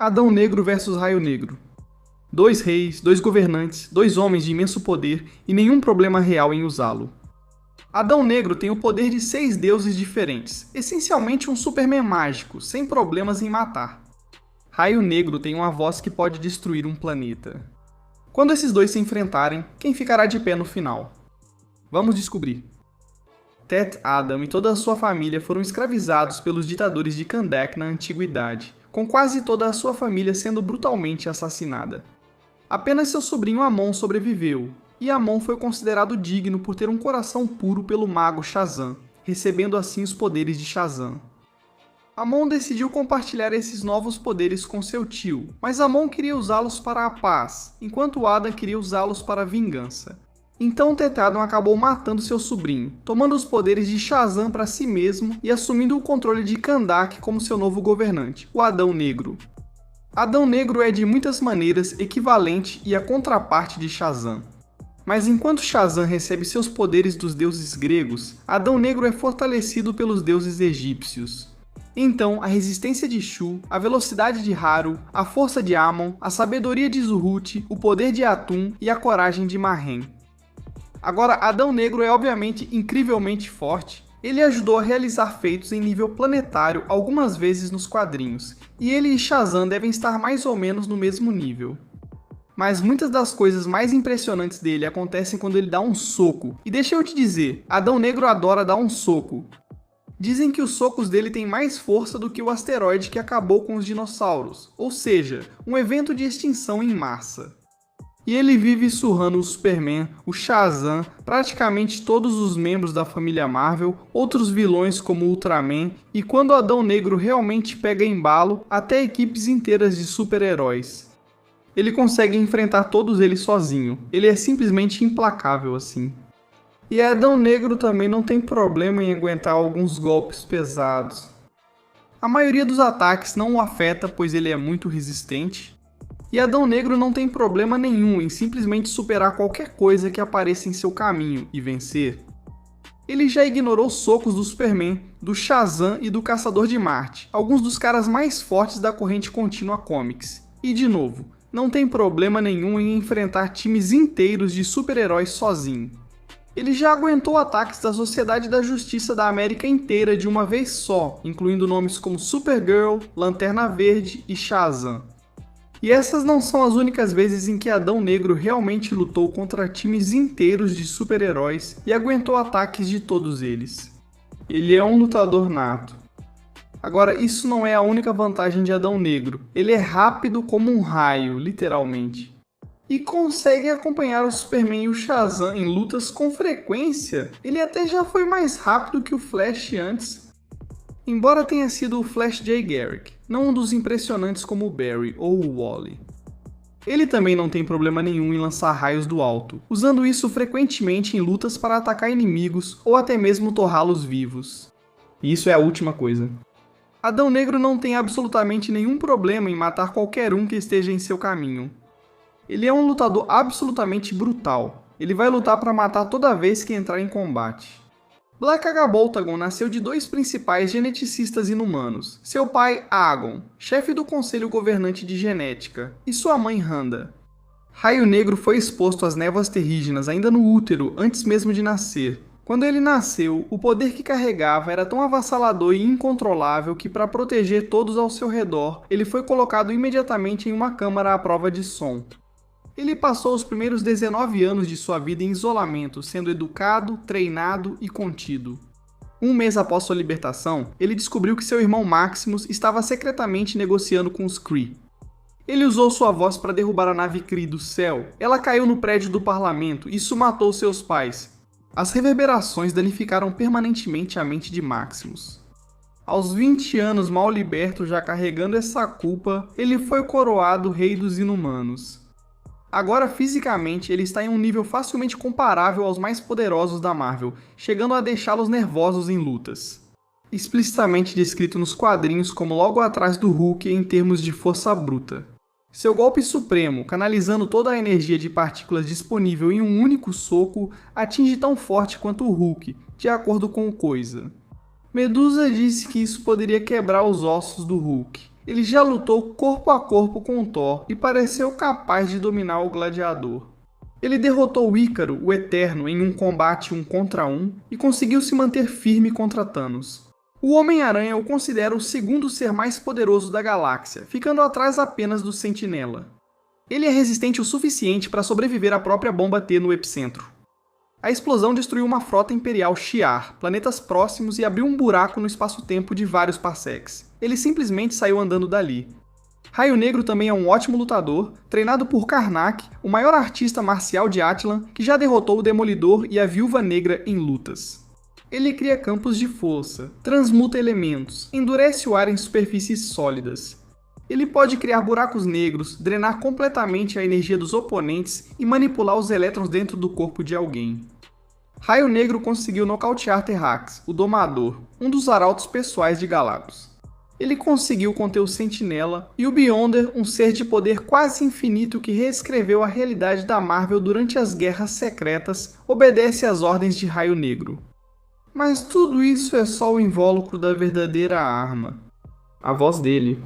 Adão Negro versus Raio Negro. Dois reis, dois governantes, dois homens de imenso poder e nenhum problema real em usá-lo. Adão Negro tem o poder de 6 deuses diferentes, essencialmente um Superman mágico, sem problemas em matar. Raio Negro tem uma voz que pode destruir um planeta. Quando esses dois se enfrentarem, quem ficará de pé no final? Vamos descobrir. Teth Adam e toda a sua família foram escravizados pelos ditadores de Kahndaq na antiguidade, com quase toda a sua família sendo brutalmente assassinada. Apenas seu sobrinho Amon sobreviveu, e Amon foi considerado digno por ter um coração puro pelo mago Shazam, recebendo assim os poderes de Shazam. Amon decidiu compartilhar esses novos poderes com seu tio, mas Amon queria usá-los para a paz, enquanto Adam queria usá-los para a vingança. Então Teth Adam acabou matando seu sobrinho, tomando os poderes de Shazam para si mesmo e assumindo o controle de Kahndaq como seu novo governante, o Adão Negro. Adão Negro é de muitas maneiras equivalente e a contraparte de Shazam. Mas enquanto Shazam recebe seus poderes dos deuses gregos, Adão Negro é fortalecido pelos deuses egípcios. Então, a resistência de Shu, a velocidade de Haru, a força de Amon, a sabedoria de Zuhut, o poder de Atum e a coragem de Mahen. Agora, Adão Negro é obviamente incrivelmente forte. Ele ajudou a realizar feitos em nível planetário algumas vezes nos quadrinhos, e ele e Shazam devem estar mais ou menos no mesmo nível. Mas muitas das coisas mais impressionantes dele acontecem quando ele dá um soco. E deixa eu te dizer, Adão Negro adora dar um soco. Dizem que os socos dele têm mais força do que o asteroide que acabou com os dinossauros, ou seja, um evento de extinção em massa. E ele vive surrando o Superman, o Shazam, praticamente todos os membros da família Marvel, outros vilões como o Ultraman, e quando Adão Negro realmente pega embalo, até equipes inteiras de super-heróis. Ele consegue enfrentar todos eles sozinho, ele é simplesmente implacável assim. E Adão Negro também não tem problema em aguentar alguns golpes pesados. A maioria dos ataques não o afeta, pois ele é muito resistente. E Adão Negro não tem problema nenhum em simplesmente superar qualquer coisa que apareça em seu caminho e vencer. Ele já ignorou socos do Superman, do Shazam e do Caçador de Marte, alguns dos caras mais fortes da corrente contínua Comics. E de novo, não tem problema nenhum em enfrentar times inteiros de super-heróis sozinho. Ele já aguentou ataques da Sociedade da Justiça da América inteira de uma vez só, incluindo nomes como Supergirl, Lanterna Verde e Shazam. E essas não são as únicas vezes em que Adão Negro realmente lutou contra times inteiros de super-heróis e aguentou ataques de todos eles. Ele é um lutador nato. Agora, isso não é a única vantagem de Adão Negro. Ele é rápido como um raio, literalmente. E consegue acompanhar o Superman e o Shazam em lutas com frequência. Ele até já foi mais rápido que o Flash antes. Embora tenha sido o Flash J. Garrick, não um dos impressionantes como o Barry ou o Wally. Ele também não tem problema nenhum em lançar raios do alto, usando isso frequentemente em lutas para atacar inimigos ou até mesmo torrá-los vivos. E isso é a última coisa. Adão Negro não tem absolutamente nenhum problema em matar qualquer um que esteja em seu caminho. Ele é um lutador absolutamente brutal. Ele vai lutar para matar toda vez que entrar em combate. Black Agaboltagon nasceu de dois principais geneticistas inumanos, seu pai Agon, chefe do Conselho Governante de Genética, e sua mãe Randa. Raio Negro foi exposto às névoas terrígenas ainda no útero, antes mesmo de nascer. Quando ele nasceu, o poder que carregava era tão avassalador e incontrolável que, para proteger todos ao seu redor, ele foi colocado imediatamente em uma câmara à prova de som. Ele passou os primeiros 19 anos de sua vida em isolamento, sendo educado, treinado e contido. Um mês após sua libertação, ele descobriu que seu irmão Maximus estava secretamente negociando com os Kree. Ele usou sua voz para derrubar a nave Kree do céu. Ela caiu no prédio do parlamento e isso matou seus pais. As reverberações danificaram permanentemente a mente de Maximus. Aos 20 anos mal liberto, já carregando essa culpa, ele foi coroado Rei dos Inumanos. Agora, fisicamente, ele está em um nível facilmente comparável aos mais poderosos da Marvel, chegando a deixá-los nervosos em lutas. Explicitamente descrito nos quadrinhos como logo atrás do Hulk em termos de força bruta. Seu golpe supremo, canalizando toda a energia de partículas disponível em um único soco, atinge tão forte quanto o Hulk, de acordo com o Coisa. Medusa disse que isso poderia quebrar os ossos do Hulk. Ele já lutou corpo a corpo com Thor e pareceu capaz de dominar o Gladiador. Ele derrotou Ícaro, o Eterno, em um combate 1 contra 1 e conseguiu se manter firme contra Thanos. O Homem-Aranha o considera o segundo ser mais poderoso da galáxia, ficando atrás apenas do Sentinela. Ele é resistente o suficiente para sobreviver à própria bomba T no epicentro. A explosão destruiu uma frota imperial Shi'ar, planetas próximos, e abriu um buraco no espaço-tempo de vários parsecs. Ele simplesmente saiu andando dali. Raio Negro também é um ótimo lutador, treinado por Karnak, o maior artista marcial de Attilan, que já derrotou o Demolidor e a Viúva Negra em lutas. Ele cria campos de força, transmuta elementos, endurece o ar em superfícies sólidas. Ele pode criar buracos negros, drenar completamente a energia dos oponentes e manipular os elétrons dentro do corpo de alguém. Raio Negro conseguiu nocautear Terrax, o Domador, um dos arautos pessoais de Galactus. Ele conseguiu conter o Sentinela e o Beyonder, um ser de poder quase infinito que reescreveu a realidade da Marvel durante as Guerras Secretas, obedece às ordens de Raio Negro. Mas tudo isso é só o invólucro da verdadeira arma. A voz dele.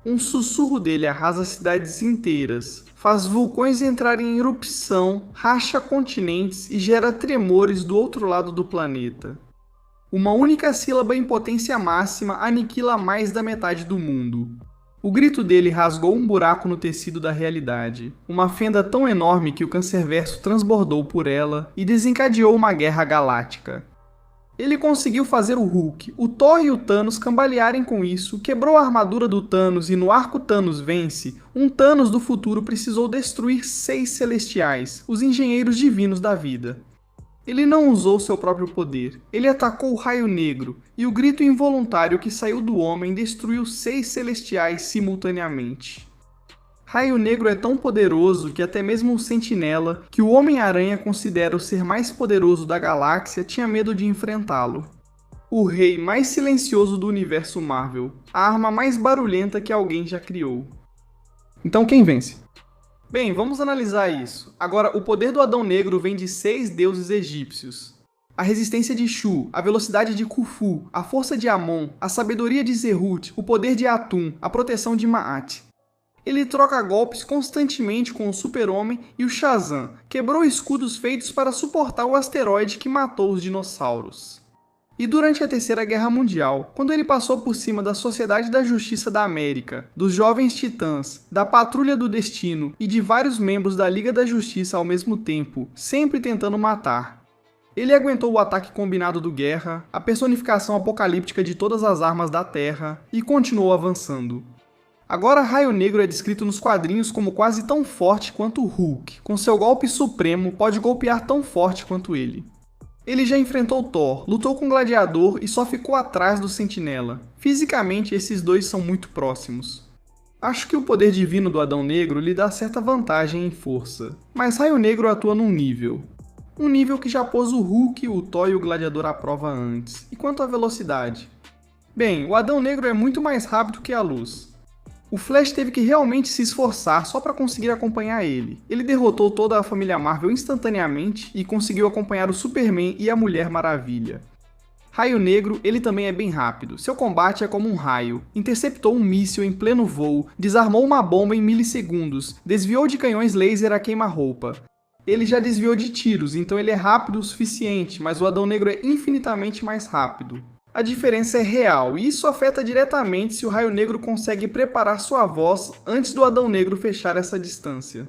Um sussurro dele arrasa cidades inteiras, faz vulcões entrarem em erupção, racha continentes e gera tremores do outro lado do planeta. Uma única sílaba em potência máxima aniquila mais da metade do mundo. O grito dele rasgou um buraco no tecido da realidade, uma fenda tão enorme que o Cancerverso transbordou por ela e desencadeou uma guerra galáctica. Ele conseguiu fazer o Hulk, o Thor e o Thanos cambalearem com isso, quebrou a armadura do Thanos e no arco Thanos vence, um Thanos do futuro precisou destruir 6 Celestiais, os engenheiros divinos da vida. Ele não usou seu próprio poder, ele atacou o Raio Negro, e o grito involuntário que saiu do homem destruiu 6 Celestiais simultaneamente. Raio Negro é tão poderoso que até mesmo o Sentinela, que o Homem-Aranha considera o ser mais poderoso da galáxia, tinha medo de enfrentá-lo. O rei mais silencioso do universo Marvel, a arma mais barulhenta que alguém já criou. Então quem vence? Bem, vamos analisar isso. Agora, o poder do Adão Negro vem de 6 deuses egípcios. A resistência de Shu, a velocidade de Khufu, a força de Amon, a sabedoria de Zerut, o poder de Atum, a proteção de Ma'at. Ele troca golpes constantemente com o Super-Homem e o Shazam, quebrou escudos feitos para suportar o asteroide que matou os dinossauros. E durante a Terceira Guerra Mundial, quando ele passou por cima da Sociedade da Justiça da América, dos Jovens Titãs, da Patrulha do Destino e de vários membros da Liga da Justiça ao mesmo tempo, sempre tentando matar. Ele aguentou o ataque combinado do Guerra, a personificação apocalíptica de todas as armas da Terra e continuou avançando. Agora Raio Negro é descrito nos quadrinhos como quase tão forte quanto o Hulk, com seu golpe supremo pode golpear tão forte quanto ele. Ele já enfrentou Thor, lutou com o Gladiador e só ficou atrás do Sentinela. Fisicamente esses dois são muito próximos. Acho que o poder divino do Adão Negro lhe dá certa vantagem em força, mas Raio Negro atua num nível. Um nível que já pôs o Hulk, o Thor e o Gladiador à prova antes. E quanto à velocidade? Bem, o Adão Negro é muito mais rápido que a luz. O Flash teve que realmente se esforçar só para conseguir acompanhar ele. Ele derrotou toda a família Marvel instantaneamente e conseguiu acompanhar o Superman e a Mulher Maravilha. Raio Negro, ele também é bem rápido. Seu combate é como um raio. Interceptou um míssil em pleno voo, desarmou uma bomba em milissegundos, desviou de canhões laser a queima-roupa. Ele já desviou de tiros, então ele é rápido o suficiente, mas o Adão Negro é infinitamente mais rápido. A diferença é real, e isso afeta diretamente se o Raio Negro consegue preparar sua voz antes do Adão Negro fechar essa distância.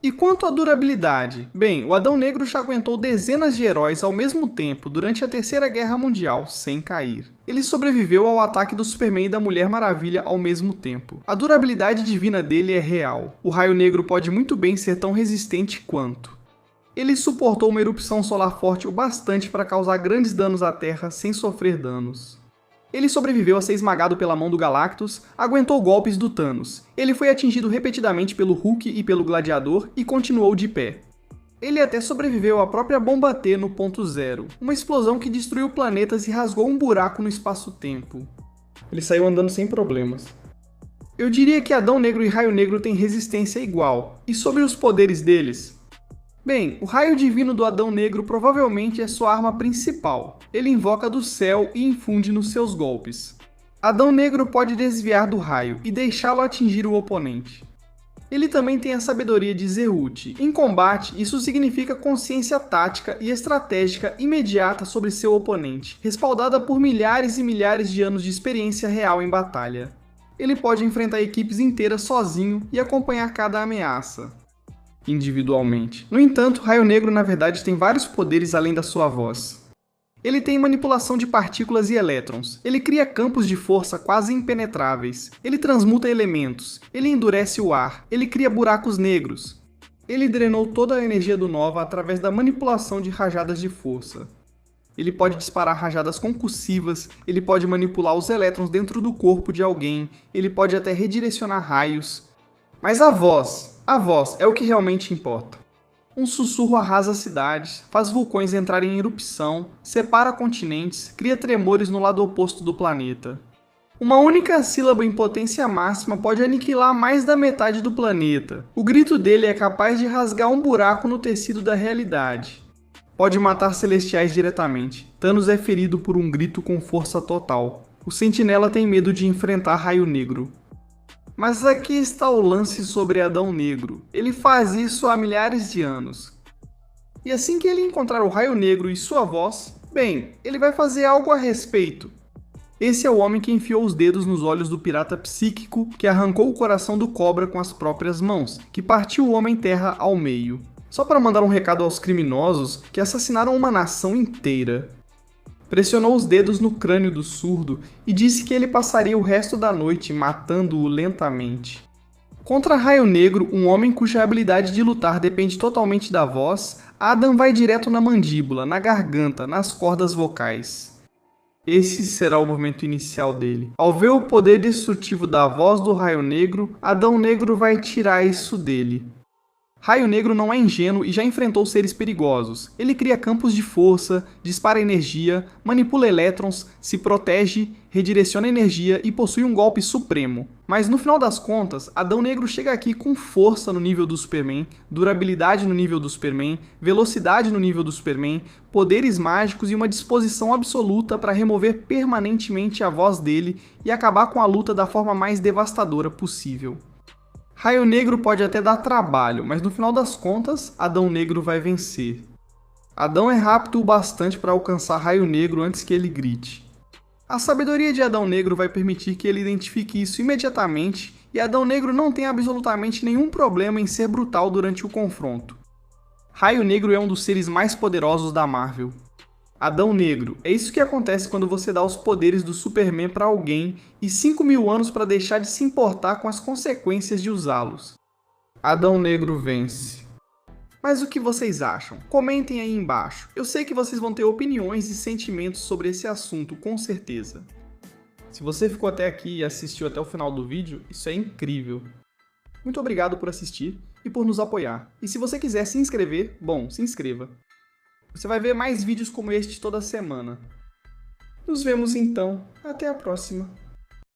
E quanto à durabilidade? Bem, o Adão Negro já aguentou dezenas de heróis ao mesmo tempo durante a Terceira Guerra Mundial, sem cair. Ele sobreviveu ao ataque do Superman e da Mulher Maravilha ao mesmo tempo. A durabilidade divina dele é real. O Raio Negro pode muito bem ser tão resistente quanto. Ele suportou uma erupção solar forte o bastante para causar grandes danos à Terra sem sofrer danos. Ele sobreviveu a ser esmagado pela mão do Galactus, aguentou golpes do Thanos. Ele foi atingido repetidamente pelo Hulk e pelo Gladiador e continuou de pé. Ele até sobreviveu à própria bomba T no ponto zero, uma explosão que destruiu planetas e rasgou um buraco no espaço-tempo. Ele saiu andando sem problemas. Eu diria que Adão Negro e Raio Negro têm resistência igual. E sobre os poderes deles? Bem, o raio divino do Adão Negro provavelmente é sua arma principal. Ele invoca do céu e infunde nos seus golpes. Adão Negro pode desviar do raio e deixá-lo atingir o oponente. Ele também tem a sabedoria de Zehut. Em combate, isso significa consciência tática e estratégica imediata sobre seu oponente, respaldada por milhares e milhares de anos de experiência real em batalha. Ele pode enfrentar equipes inteiras sozinho e acompanhar cada ameaça individualmente. No entanto, Raio Negro na verdade tem vários poderes além da sua voz. Ele tem manipulação de partículas e elétrons. Ele cria campos de força quase impenetráveis. Ele transmuta elementos. Ele endurece o ar. Ele cria buracos negros. Ele drenou toda a energia do Nova através da manipulação de rajadas de força. Ele pode disparar rajadas concussivas. Ele pode manipular os elétrons dentro do corpo de alguém. Ele pode até redirecionar raios. Mas a voz é o que realmente importa. Um sussurro arrasa cidades, faz vulcões entrarem em erupção, separa continentes, cria tremores no lado oposto do planeta. Uma única sílaba em potência máxima pode aniquilar mais da metade do planeta. O grito dele é capaz de rasgar um buraco no tecido da realidade. Pode matar celestiais diretamente. Thanos é ferido por um grito com força total. O Sentinela tem medo de enfrentar Raio Negro. Mas aqui está o lance sobre Adão Negro. Ele faz isso há milhares de anos. E assim que ele encontrar o Raio Negro e sua voz, bem, ele vai fazer algo a respeito. Esse é o homem que enfiou os dedos nos olhos do pirata psíquico, que arrancou o coração do Cobra com as próprias mãos, que partiu o Homem-Terra ao meio. Só para mandar um recado aos criminosos que assassinaram uma nação inteira. Pressionou os dedos no crânio do surdo e disse que ele passaria o resto da noite matando-o lentamente. Contra Raio Negro, um homem cuja habilidade de lutar depende totalmente da voz, Adam vai direto na mandíbula, na garganta, nas cordas vocais. Esse será o movimento inicial dele. Ao ver o poder destrutivo da voz do Raio Negro, Adão Negro vai tirar isso dele. Raio Negro não é ingênuo e já enfrentou seres perigosos. Ele cria campos de força, dispara energia, manipula elétrons, se protege, redireciona energia e possui um golpe supremo. Mas no final das contas, Adão Negro chega aqui com força no nível do Superman, durabilidade no nível do Superman, velocidade no nível do Superman, poderes mágicos e uma disposição absoluta para remover permanentemente a voz dele e acabar com a luta da forma mais devastadora possível. Raio Negro pode até dar trabalho, mas no final das contas, Adão Negro vai vencer. Adão é rápido o bastante para alcançar Raio Negro antes que ele grite. A sabedoria de Adão Negro vai permitir que ele identifique isso imediatamente e Adão Negro não tem absolutamente nenhum problema em ser brutal durante o confronto. Raio Negro é um dos seres mais poderosos da Marvel. Adão Negro, é isso que acontece quando você dá os poderes do Superman para alguém e 5.000 anos para deixar de se importar com as consequências de usá-los. Adão Negro vence. Mas o que vocês acham? Comentem aí embaixo. Eu sei que vocês vão ter opiniões e sentimentos sobre esse assunto, com certeza. Se você ficou até aqui e assistiu até o final do vídeo, isso é incrível. Muito obrigado por assistir e por nos apoiar. E se você quiser se inscrever, bom, se inscreva. Você vai ver mais vídeos como este toda semana. Nos vemos então. Até a próxima.